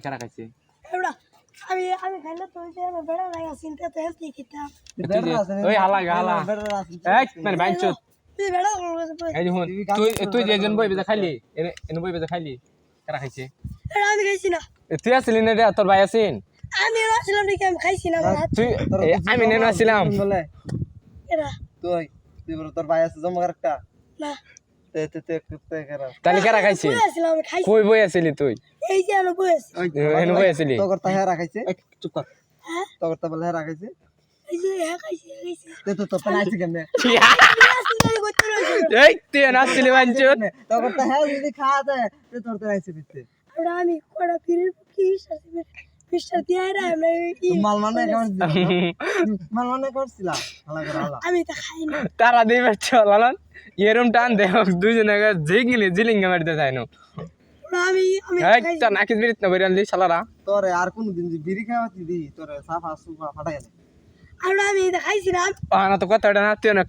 কারা খাইছে এবড়া আমি খাইলে তো যে আমার বেড়া লাগা চিন্তা তো হেলথ খেতাম ওই হালা গালা এক মানে বাইঞ্চত তুই বেড়া এই দেখুন তুই যে একজন বই বেজা খাইলি এনে বই বেজা খাইলি কারা খাইছে আমি খাইছি না তুই আসলি না রে তোর ভাই আছেন আমি আসলাম নাকি আমি খাইছি না তুই আমি নেন আসলাম বলে এরা তুই তোর ভাই আছে জমা একটা না তাহলে কারা খাইছে বই আসলাম আমি খাইছি কই বই আসলি তুই এই যে আমি বই আছি এনে বই আসলি তো করতে হ্যাঁ রাখাইছে চুপ কর হ্যাঁ তো করতে বলে হ্যাঁ রাখাইছে এই যে হ্যাঁ খাইছি তো পালাইছে কেমনে এই তুই নাচলি বাইঞ্চত তো করতে হ্যাঁ যদি খাওয়া দেয় তো তোর তো আইছে দিতে এবড়া আমি কোড়া ফিরে কি সাথে মিস্টার দিয়ারা আমি মাল মানে করছিলা হালা করে হালা আমি তো খাই না তারা দিবে চলালন এরম টান দেখ দুইজনে জিগলি জিলিঙ্গা মারতে যায় না আমি এই তা নাকি বিরিত না বইরাল দি শালারা তোরে আর কোন দিন বিড়ি খাওয়াতি দি তোরে সাফা সুফা ফাটাই আমি তো খাইছি না না তো কথাটা না তুই না